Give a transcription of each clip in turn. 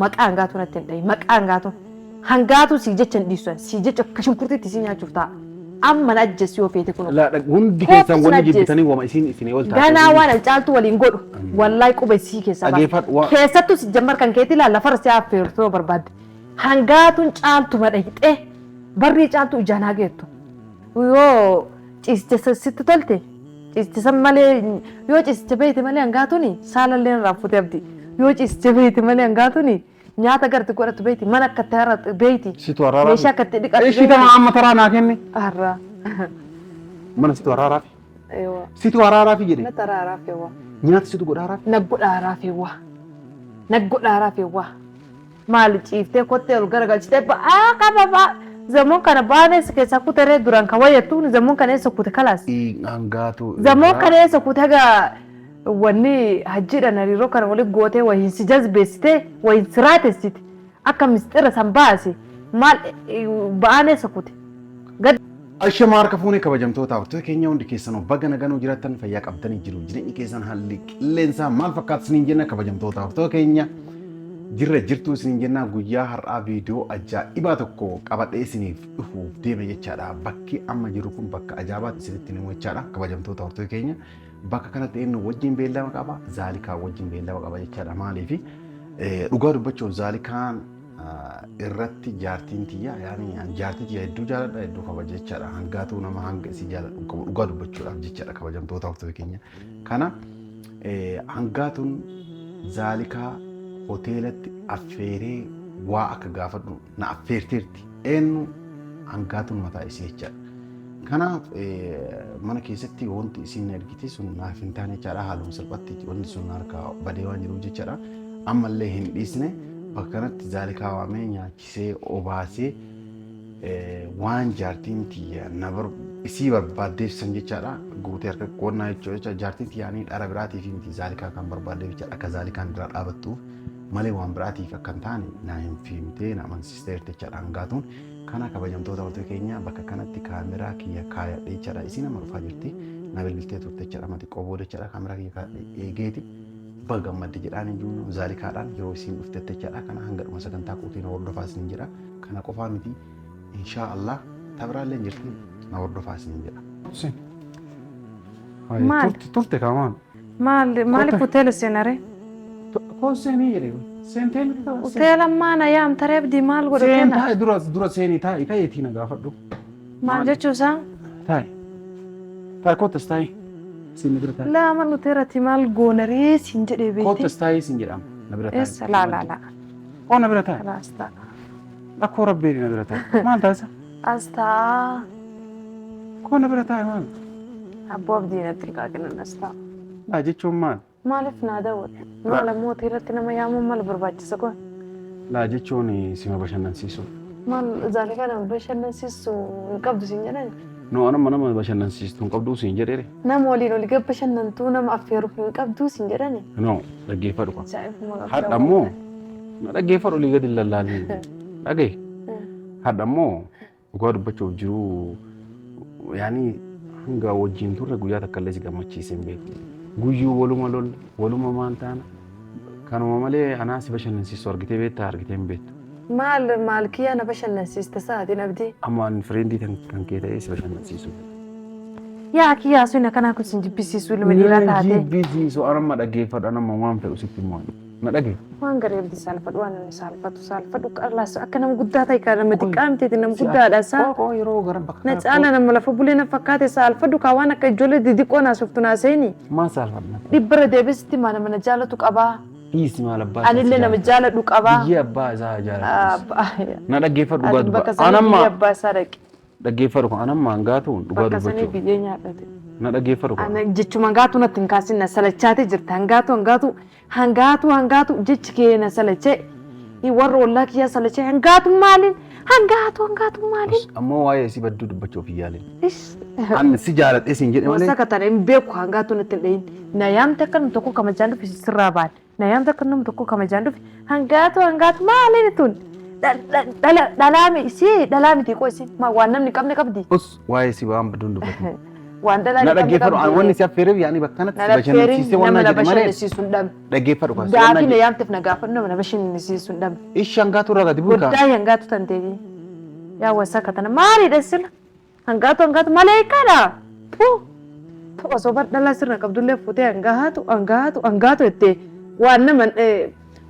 maqaa hangaatu natti hin dhayi maqaa hangaatu si jecha hin dhiisu si jecha akka shunkurtiitti si nyaachuuf ta'a amma na ajjeessi yoo feete kun hundi keessan waliin jibbitanii wama isin ol taate ganaa waan caaltu waliin godhu wallahi quba si keessa keessattuu si jammar kan keetti ilaalla farsi affeertoo barbaadde hangaatuun caaltu madhayxee barrii caaltu ijaanaa geettu yoo ciiste sitti tolte ciiste san malee yoo ciiste beete malee hangaatuuni saalallee irraa fuutee abdi yoo ciiste beete malee hangaatuuni nyaata garti godhatu beeti mana akka taaratu beeti situ araara meeshaa akka itti dhiqatu eeshi tama amma taraa naa kenni arra mana situ araara eewa situ araara fi jedhe na taraara fewa nyaata situ godhaara naggodhaara fewa maal ciiftee kottee ol garagalchitee qaba zamon kana baanes keessa kutere duran ka wayattu zamon kana eessa kute kalas hangaatu zamon kana eessa kute ga wanni hajjidha nariroo kana wali gootee wahin si jazbeessite wahin siraatessite akka mistira san baase maal baaneessa kute Ashama harka fuunee kabajamtoota hordoftoota keenya hundi keessanoo baga nagaan jiraattan fayyaa qabdanii jiru jireenyi keessan haalli qilleensaa maal fakkaata isiniin jenna kabajamtoota hordoftoota keenya jirra jirtuu isiniin jenna guyyaa har'aa viidiyoo ajaa'ibaa tokko qabadhee isiniif dhufuuf deeme jechaadha bakki amma jiru kun bakka ajaa'ibaatti isinitti himu jechaadha kabajamtoota hordoftoota keenya bakka kanatti inni wajjin beellama qaba zaalikaa wajjin beellama qaba jechaadha maaliif dhugaa dubbachuuf zaalikaan irratti jaartiin tiyya yaani jaartii tiyya hedduu jaaladha hedduu kabaja jechaadha hangaatu nama hanga isii jaaladhu qabu dhugaa dubbachuudhaaf jechaadha kabajamtoota hordoftoota keenya kana hangaatuun zaalikaa hoteelatti affeeree waa akka gaafadhu na affeerteerti eenyu hangaatuun mataa isii jechaadha kanaaf mana keessatti wanti isiin ergite sun naaf hin taane jechaadha haaluma salphatti wanti sun harkaa badee waan jiruuf jechaadha ammallee hin dhiisne bakka kanatti zaalikaa waamee nyaachisee obaasee waan jaartiin tiyya isii barbaaddeef san jechaadha guutee harka qonnaa jechuudha jaartiin tiyyaanii dhara biraatiif miti zaalikaa kan barbaaddeef jechaadha akka zaalikaan biraa dhaabattuuf malee waan biraatiif akka hin taane naa hin fiimtee na amansiisteerti jechaadha hangaatuun kana kabajamtoota hordoftoota keenya bakka kanatti kaameraa kiyya kaayadhe jechaadha isii nama dhufaa jirti na bilbiltee turte jechaadha mati qoboo jechaadha kaameraa kiyya kaayadhe eegeeti bagammadde jedhaan iyyuu zaalikaadhaan yeroo isiin dhuftetti jechaadha kana hanga dhuma sagantaa kuutiin hordofaa isiniin jedha kana qofaa miti inshaa Allah tabiraallee jirti na hordofaa isiniin jedha. Maal turte kaamaan maaliif hoteela seenare? Seenii jedhe seenteen hoteela maana yaam tareebdi maal godhe keena? Dura seenii taa'e kayeetii na gaafadhu. Maal jechuusaa? Taa'e kottas taa'e. لا ما نترى مال جونري سنجري بيتي كوت استاي سنجرام نبرتاي لا او نبرتاي لا استا لا كو ربي نبرتاي ما انت استا كو نبرتاي ما ابو بدينا تلقى كنا استا لا جيتشو ما مالفنا دوت ما مو تيرتنا ما يامو مال برباج سكو لا جيتشوني سيما بشنن سيسو مال ذلك انا بشنن سيسو قبض سنجران No, nama bashannansiistuun qabduu siin jedhee. Nama waliin oli gabba bashannantuu nama affeeruuf hin qabduu siin jedhani. No, dhaggeeffadhu qaba. Hadha ammoo na dhaggeeffadhu olii gadi lallaalii. Dhagaye. Hadha ammoo dhugaa dubbachuuf jiru yaani hanga wajjin turre guyyaa takka illee si gammachiisee hin beeku. Guyyuu waluma lolla waluma maan taana kanuma malee anaa si bashannansiistu argitee beektaa argitee hin beektu. maal kiyya na bashannansiiste sa'aatiin abdii. Ammaan fireendii kan kee ta'ee si bashannansiisu. Yaa kiyyaa suna kanaa kun sin jibbisiisu ilma dhiiraa taate. Jibbisiisu anamma dhaggeeffadha nama waan fedhu sitti immoo na dhagee. Waan gareebdi saalfadhu waan inni saalfadhu qarlaas akka nama guddaa ta'e kan nama xiqqaa miteeti nama guddaadha isaa. Yeroo gara bakka. Na caala nama lafa bulee na fakkaate saalfadhu kaa waan akka ijoollee didiqoo naasoftu naaseeni. Maa saalfadha? Dhibbara deebisitti maal mana jaalatu qabaa. Dhiisi maal abbaa. Anillee nama jaaladhu qabaa. Biyya abbaa isaa jaalatu. Na dhaggeeffadhu dhugaa dubba. Anamma. Biyya abbaa isaa dhaqe. Dhaggeeffadhu kun anamma hangaatuun dhugaa dubbachuu. Bakka sanii biyyee nyaadhate. Na dhaggeeffadhu kun. Jechuma hangaatu natti hin kaasin na salachaate jirta hangaatu jechi kee na salachee warra ollaa kiyyaa salachee hangaatu maaliin ammoo waa'ee si badduu dubbachuuf iyyaalin. Ani si jaaladhee siin jedhe malee. Wasa katana hin beeku hangaatu natti hin dhayin na yaamte akka nam tokko kamajaan dhufi sirraa baal na yaamte akka nam tokko kamajaan dhufi hangaatu maaliin tun dhalaami si dhalaami xiqqoo isin waan namni qabne qabdi. Waa'ee si waan badduun dubbatu. waan dhalaa Na dhaggeeffadhu wanni si affeereef yaani bakka kanatti bashannansiisee waan nama jedhe malee bashannansiisuu hin dhabne. dhaggeeffadhu kaas. Gaafii na yaamteef na gaafadhu nama bashannansiisuu hin dhabne. Ishi hangaatu irraa gadi buukaa. Guddaa hangaatu tan ta'e. Yaa wasa katana maaliidha sila hangaatu maleekaadha. Osoo dhalaa sirna qabdullee fuutee hangaatu jettee waan nama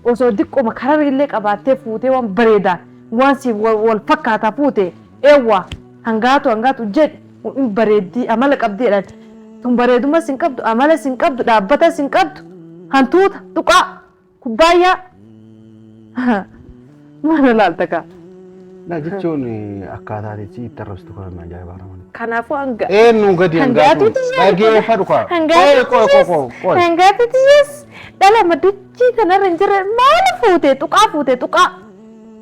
osoo diqqoma kararrillee qabaattee fuutee waan bareedaan waan si wal fakkaataa fuute eewwa hangaatu jedhi bareeddii amala qabdeedhaan tun bareedummaa sin qabdu amala sin qabdu dhaabbata sin qabdu hantuuta tuqaa kubbaayyaa maal laalta kaa. Na jechuun akkaataa itti arrabsitu kan ajaa'ibaa raman. Kanaafuu eenyu gadi hangaatu dhaggeeffadhu kaa. Hangaatu tiyyees dhala maddichii kanarra hin jirre maal fuute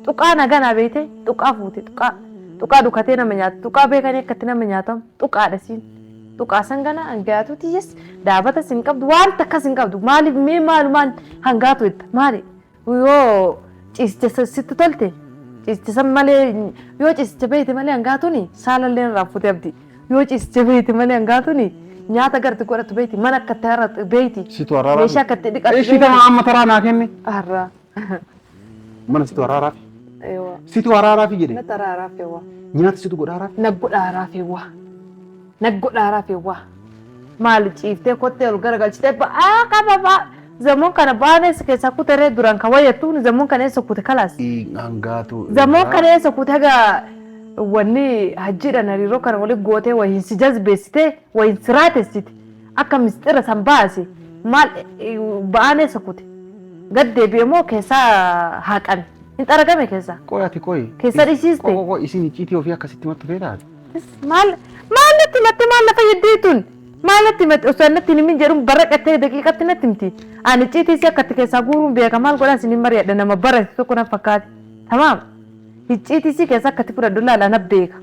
tuqaa naganaa beekte tuqaa fuute tuqaa dhukatee nama nyaatu tuqaa beekanii akkatti nama nyaatamu tuqaadha siin tuqaa sangana hangaatu tiyyees dhaabata sin qabdu waan takka sin qabdu maaliif mee maalumaan hangaatu itta maali yoo ciiste sitti tolte. Ciiste malee yoo ciiste beekte malee hangaatuuni saalallee irraa fuutee abdi yoo ciiste beekte malee hangaatuuni nyaata garti godhatu beekti mana akka irratti beekti situ araaraa meeshaa akka itti dhiqatu ishi tama amma taraa naa kenne arraa mana situ araaraa situ araaraa fi jedhe natti araaraa feewwa nyaata situ godhaaraa naggodhaaraa feewwa maali ciiftee kottee ol garagalchitee qaba Zaman kana baanee keessa kutaree duraan kan wayyattuun zaman kana eessa kute kalaas. Hangaatu. Zaman kana eessa kute haga wanni hajjiidhaan hariiroo kana waliin gootee wayiin si jazbeessitee wayiin si raatessite akka mistira san baase maal ba'aan eessa kute gad deebi'ee moo keessaa haqame hin xaragame keessaa. Qoyaati qoyi. Keessa dhisiiste. Isin icciitii ofii akkasitti mattu feetaati. Maal natti matte maal lafa yeddiituun. Maalatti mati osoo natti himin jedhuun barraqattee daqiiqatti natti himti. Ani icciitii si akkatti keessaa guuruun beeka maal godhan isin mari'adha nama barate tokko na fakkaate. Tamaam. Icciitii si keessa akkatti fudhadhu laala na beeka.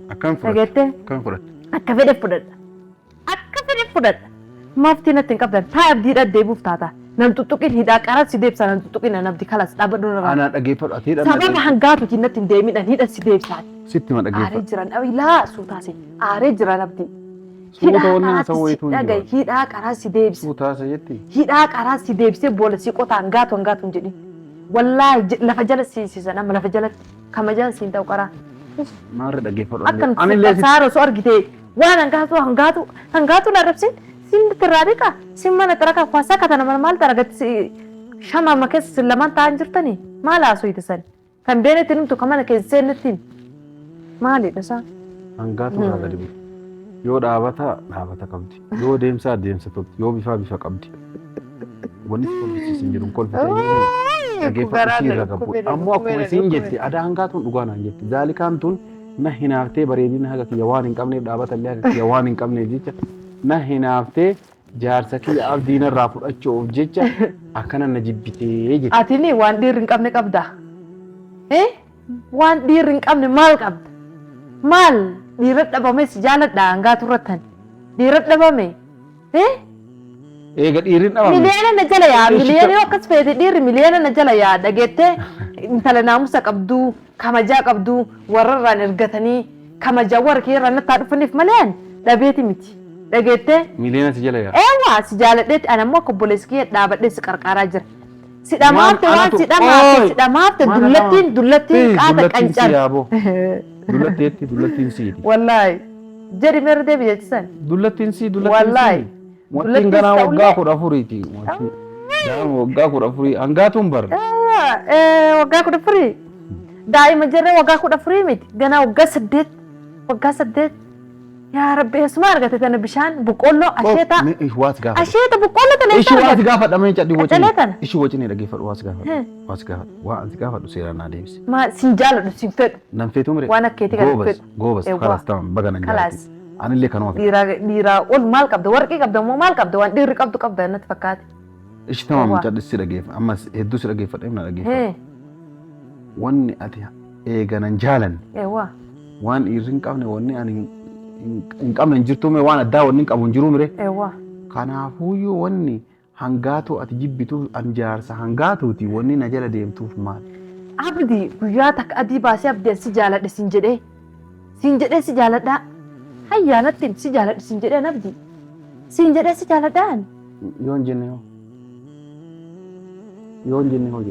Akkam fudhadha. Akkam fudhadha. Akka fedhe fudhadha. Maaftii natti hin qabdan taa abdiidha deebuuf taata. Nam tuttuqin hidhaa qaras si deebisa nam tuttuqin nan abdi kalas dhaabadhu na. Ana dhageeffadhu ati hidhan. Sababa hangaatuutiin natti hin deemidhan hidhan si deebisaa. Sitti ma dhageeffadhu. Aaree jiran ilaa suutaase aaree jiran abdii. Hidhaa qaraa si deebise. Suutaasa jetti. Hidhaa qaraa si deebisee boolla si qota hangaatu hin jedhin. Wallaahi lafa jala siisisan amma lafa jalatti kamajaan siin ta'u qaraa. Maarra dhageeffadhu. Akkan saara osoo argite waan hangaatu na rabsin siin tirraa dhiqa siin mana xarakaa kwaasaa katana maal xaragatti shama amma keessa siin lamaan ta'an jirtanii maal haasoo itisan kan beenetti numtu kamana keessa seenettiin maalidha isaa. Hangaatu irraa gadi bu'u. Yoo dhaabata qabdi. Yoo deemsa qabdi. Yoo bifa qabdi. Wanni kolfisiisin jedhu kolfisanii dhageeffachuu irra qabu. Ammoo akkuma isin jetti aadaa hangaatuun dhugaa naan jetti. Zaalikaan tun na hinaaftee bareedina haga kiyya waan hin qabneef dhaabata illee haga kiyya waan hin qabneef jecha na hinaaftee jaarsa kiyya abdiina irraa fudhachuuf jecha akkana na jibbitee jetti. Atini waan dhiirri hin qabne qabda. Waan dhiirri hin qabne maal qabda? Maal? Dhiirri dhabame si jaaladha hangaatu irrattan. Dhiirri dhabame. Eega dhiirri dhabame. Miliyoona na jala yaa miliyoona yoo akkas feete dhiirri miliyoona na jala yaa dhageettee intala naamusa qabdu kamajaa qabdu warrarraan ergatanii kamajaa warra keerraa nattaa dhufaniif malee dhabeeti miti. Dhageettee. Miliyoona si jala yaa. Eewwaa si jaaladheetti ani ammoo obboleessi kee dhaabadhee si qarqaaraa jira. Si dhamaafte waan si dhamaafte dullattiin qaata qancan. Dullattiin siiti. Wallahi. Jadi mere deebi jechisan. Dullattiin si. Wallahi. Wattiin ganaa waggaa 14ti. Waggaa 14 hangaatuun bar. Waggaa 14. Daa'ima jirre waggaa 14 miti. Ganaa waggaa 8. Yaa Rabbi eesuma argate tana bishaan boqqolloo asheeta. Asheeta boqqolloo tana eessa argate? Ishi waati gaafadhamee cadhi wajjin. Ishi wajjin dhageeffadhu waas gaafadhu. Waas gaafadhu. Waa anti gaafadhu seeraan naa deebisi. Ma sin jaaladhu sin fedhu. Nan feetu mire. Waan akkeeti kan fedhu. Goobas kalas ta'an baga nan jaallatu. Anillee kanuma fedha. Dhiiraa ol maal qabda warqii qabda moo maal qabda waan dhiirri qabda natti fakkaate. Ishi tamam cadhi si dhageeffa ammas hedduu si dhageeffadhe na dhageeffa. Wanni ati eeganan jaalan. Waan dhiirri hin qabne wanni ani hin qabne jirtume waan addaa wanni hin qabu hin jiru mire. Kanaafuyyuu wanni hangaatu ati jibbitu an jaarsa hangaatuuti wanni na jala deemtuuf maal? Abdi guyyaa takka adii baasee abdeen si jaaladhe siin jedhee si jaaladha. ayyaanatti si jaaladhu siin jedhee nabdi siin jedhee si jaaladhaan yoon jenne hoo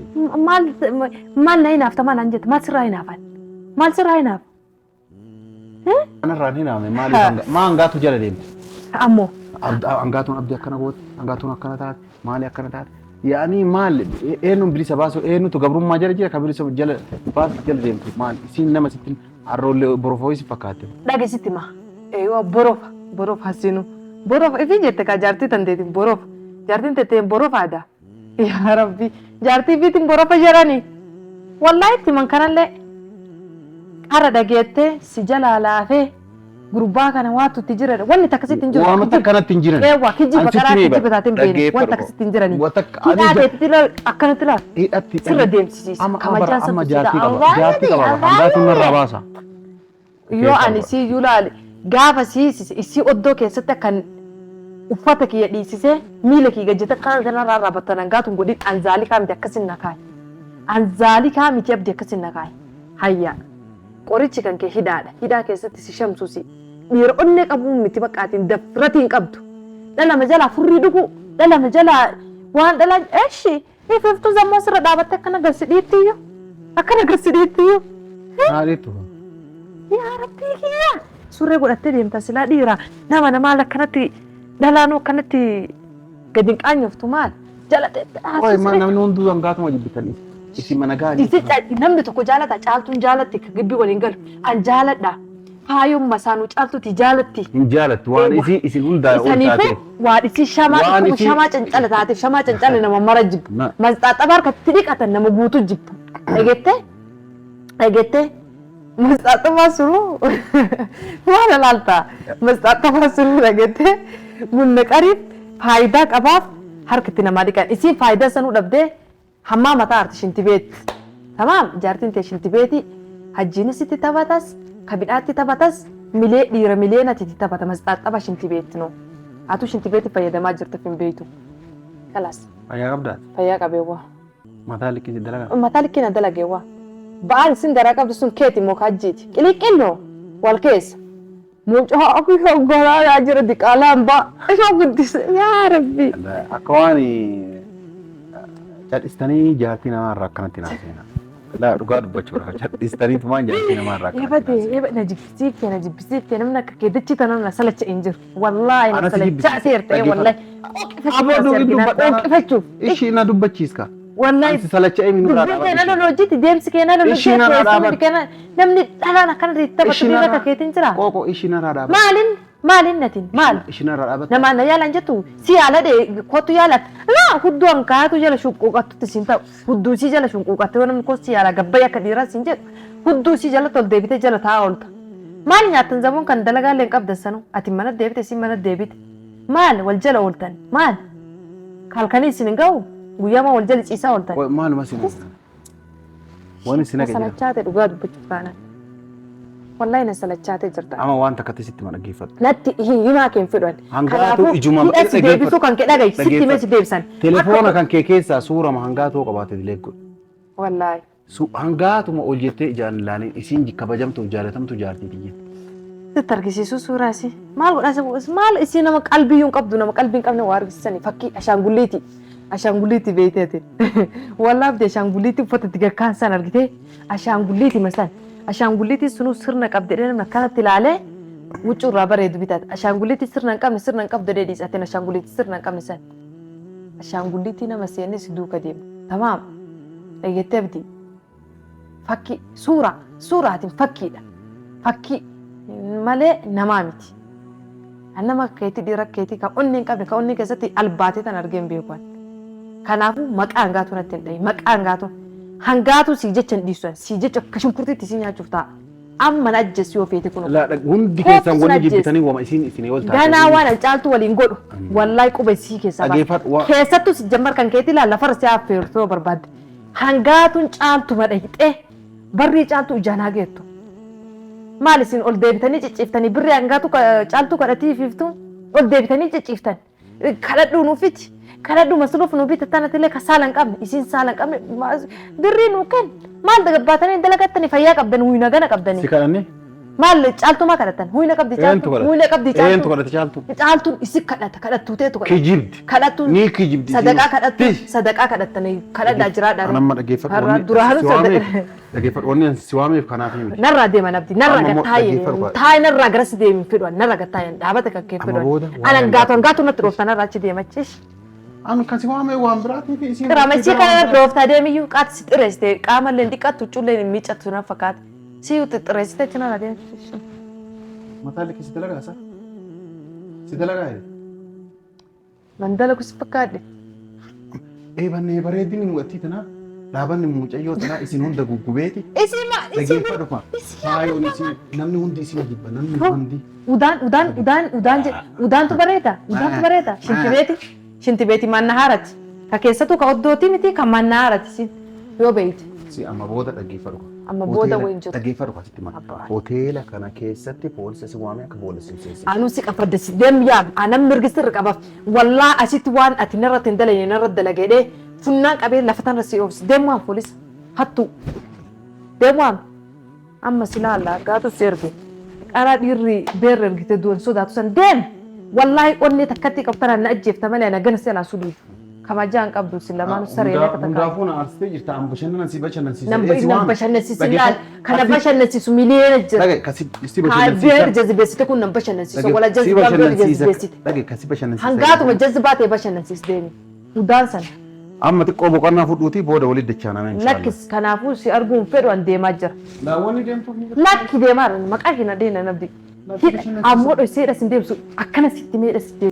maal na hinaafta maal an jette maal sirraa hinaafan maal sirraa hinaaf anarraan hinaame maa hangaatu jala deemte ammoo hangaatuun abdii akkana goote hangaatuun akkana taate maali akkana taate yaani maal eenyuun bilisa baasu eenyutu gabrummaa jala jira ka bilisa jala baasu jala deemte maal isiin nama sittin harroollee borofooyisi fakkaatte dhagisitti ma eeyoo borofa hasinu borofa ifi jette ka jaartii tanteetiin borofa jaartiin tetteen borofa aadaa yaa rabbi jaartii fiitiin borofa jiranii wallaahi itti man kanallee qara dhageettee si jalaa laafee gurbaa kana waatu itti jiran wanni takkasitti hin jiru waan takkanatti hin jiran eewwa kijjiba karaa kijjiba taateen beeni waan takkasitti hin jiranii hidhaateetti akkanatti laal hidhatti sirra deemsisiisa kamajaan amma jaartii qaba hangaatuun narraa baasa yoo ani si iyyuu laale gaafa siisise isii oddoo keessatti akkan uffata kiyya dhiisisee miila kiyya gajjata kan kanarraa raabatan hangaatuun godhin anzaalikaa miti akkasin na kaaye anzaalikaa miti abdi akkasin na kaaye hayyaa qorichi kan kee hidhaa keessatti si shamsuusi dhiira onnee qabuun miti baqqaatiin dafratiin qabdu dhalama jalaa furrii dhugu dhalama jalaa waan dhalaa eeshi ififtuu zammoo sirra dhaabatte akkana garsidhiittiyyo akkana garsidhiittiyyo maaliitu yaa rabbii kiyya surree godhattee deemta silaa dhiira nama maal akkanatti dhalaanuu akkanatti gadi hin qaanyoftu maal jalatee namni hunduu hangaatuma jibbitanii isi mana gaari namni tokko jaalata caaltuun jaalatti ka gibbii waliin galu an jaaladha faayuun masaanuu caaltuuti jaalatti hin jaalatti waan isin hundaa ol taate waan isi shamaa cancala taateef shamaa cancala nama mara jibbu masxaaxaba harkatti dhiqatan nama guutuu jibbu dhageette masxaaxabaa suruu waan alaaltaa masxaaxabaa suruu dhageette bunna qariif faayidaa qabaaf harkatti namaa dhiqan isiin faayidaa sanuu dhabdee hammaa mataa arti shintibeetti tamaam jaartiin tee shintibeeti hajjiinis itti taphatas kabidhaatti taphatas milee dhiira mileenatti itti taphata masxaaxaba shintibeetti noo atu shintibeetti fayyadamaa jirta fin beeytu kalas fayyaa qabdaa fayyaa qabeewwa mataa likkisi dalagaa mataa likkina dalageewwa ba'aan isin garaa qabdu sun keeti moo kaajjiiti qiliqqilloo wal keessa mucaa akka garaa yaa jira diqaalaan ba'a ishoo guddise yaa rabbi akka waan cadhistanii jaartii namaarraa akkanatti naasena. Laa dhugaa dubbachuudha. Cadhistanii tumaan jaartii namaarraa akkanatti naasena. Na jibbisiiftee namni akka keeddachi tanaan na salacha hin jiru. Wallaahi na salachaa seertee wallaahi. Qooqifachuuf. Ishii na dubbachiiska. Wallaahi. Si salacha emi nurraa dhaabatu. Dubbee na lolojjiiti deemsi kee na lolojjiiti. Namni dhalaan akkanatti taphatu bira akka keetiin jira. Qooqoo ishii narraa dhaabatu. Maalin natin maal ishii narraa dhaabatu. Nama na yaalan jettu si yaala de kootu yaalat. Laa hudduu hankaatu jala shunquuqattutti siin ta'u hudduu si jala shunquuqatte yoo namni koo si yaala gabbayya akka dhiiraa siin jedhu hudduu si jala tol deebite jala taa'aa oolta. Maal nyaattan zabuun kan dalagaallee hin qabdan sanu ati mana deebite si mana deebite maal wal jala ooltan maal halkanii isin hin ga'u guyyaama wal jala ciisaa ooltan. Maaluma sin waan isin akka salachaate dhugaa dubbachuuf kaana. Wallahi na salachaate jirta. Ama waan takkatti sitti ma dhaggeeffatu. Natti himaa keen fidhan. Hangaatu ijuma deebisu kan kee dhagaye sitti meesi deebisan. Telefoona kan kee keessaa suurama hangaatoo qabaate dilee godhu. Wallahi. Hangaatuma ol jettee ijaan ilaalee isiin kabajamtuuf jaalatamtu jaartii tiyye. Sitti argisiisu suuraa isii. Maal godhaa maal isii nama qalbiyyuu hin qabdu nama qalbii hin qabne waa argisiisanii fakkii ashaangulliiti. Ashaangulliiti beekteetiin. Wallahi abdii ashaangulliiti uffata itti gaggaan san argitee ashaangulliiti masan. Ashaangulliitiin sunu sirna qabdee namni akkanatti ilaalee wuccuu irraa bareedu bitaata. Ashaangulliitiin sirna hin qabdu jedhee dhiisateen ashaangulliitiin sirna hin qabne san. Ashaangulliitiin nama seenee si duuka deema. Tamaam. Eeggattee abdii. Fakkii suuraatiin fakkiidha. Fakkii malee namaa miti. Nama keetii dhiira keetii kan onni hin qabne kan onni keessatti albaatee tan argee hin beekan. Kanaafuu maqaa hangaatu natti hin dhahin maqaa hangaatu. Hangaatu si jecha hin dhiisu si jecha akka shunkurtiitti si nyaachuuf ta'a. Amma na ajjeessi yoo feete kun. Hundi keessan waliin jibbitanii wama isin wal taate. Ganaa waan caaltu waliin godhu. Wallaahi quba isii keessa ba'a. Keessattuu si jammar kan keetii laalla farsi affeertoo barbaadde. Hangaatuun caaltuma dhayixee barrii caaltu ijaan hageettu. Maal isin ol deebitanii cicciiftanii birrii hangaatu caaltu kadhatii fiiftu ol deebitanii cicciiftan. Kadhadhuu nuufiti. Kadhadhuu masruuf nuu bitattanatilee ka saalan qabne isiin saalan qabne birrii nuu kenna. Maal dagabbaatanii dalagattanii fayyaa qabdan wiina gana qabdanii. Si kadhanne? maal caaltu maa kadhatan huyna qabdi caaltu huyna qabdi eentu kadhate caaltu caaltuun isi kadhattu teetu kijibdi kadhattuun ni kijibdi sadaqaa kadhattanii kadhadhaa jiraadhaan anamma dhaggeeffadhoonni si waameef kanaaf himi narraa deeman abdi narraa gattaayee taa'ee narraa garas deemin fedhan narraa gattaayee dhaabata kakkee fedhan anan gaatu natti dhoofta narraa achi deemachish an kasi waamee waan biraatii fi isiin ramachii kana dhooftaa deemiyyuu qaati si xireessite qaamallee dhiqattu culleen hin miicattu na fakkaate si xireessite cina na deemchish mataa liqii si dalagaa isaa si dalagaa mandala kusi fakkaadhe eebannee bareedini mu'attii tanaa dhaabanni mucayyoo tanaa isin hunda guggubeeti dhaggeeffadhuma faayoon isin namni hundi isin jibba namni hundi udaantu bareeda shintibeeti manna haarati ka keessatu ka oddooti miti ka manna haarati si yoo beeyte si amma booda dhaggeeffadhuma amma booda wayin jiru dhaggeeffadhuma sitti ma hoteela kana keessatti poolisa si waamee akka poolisa si anu si qafadde si deem yaam anam mirgisir qabaf wallaa asitti waan ati narratti hin dalayne narratti dalageedhe funnaan qabee lafatan rasi oofsi deemwaan poolisa hattu deemwaan amma silaala gaatu serbe qaraa dhiirri beerre ergite duwan sodaatu san deem wallahi qonni takkatti qabtana na ajjeefta malee na gana sela suduu kamajaan qabdu silamaanu saree na kataka hundaafuu na arsitee jirta an bashannana si bashannansiise nan bashannansiise laal kana bashannansiisu miliyoona jira dhage kasi si bashannansiise beer jazbeessite kun nan bashannansiisu wala jazbeessite dhage kasi bashannansiise hangaatuma jazbaatee bashannansiis deemi udaan sana amma xiqqoo boqonnaa fudhuutii booda walitti dachaaname inshallah lakkis kanaafuu si arguun fedhu an deemaa jira daawwanni deemtu lakki deemaa maqaa kina deena nabdi ammoo dhoyseedha sin deemsu akkana sitti meedha sitti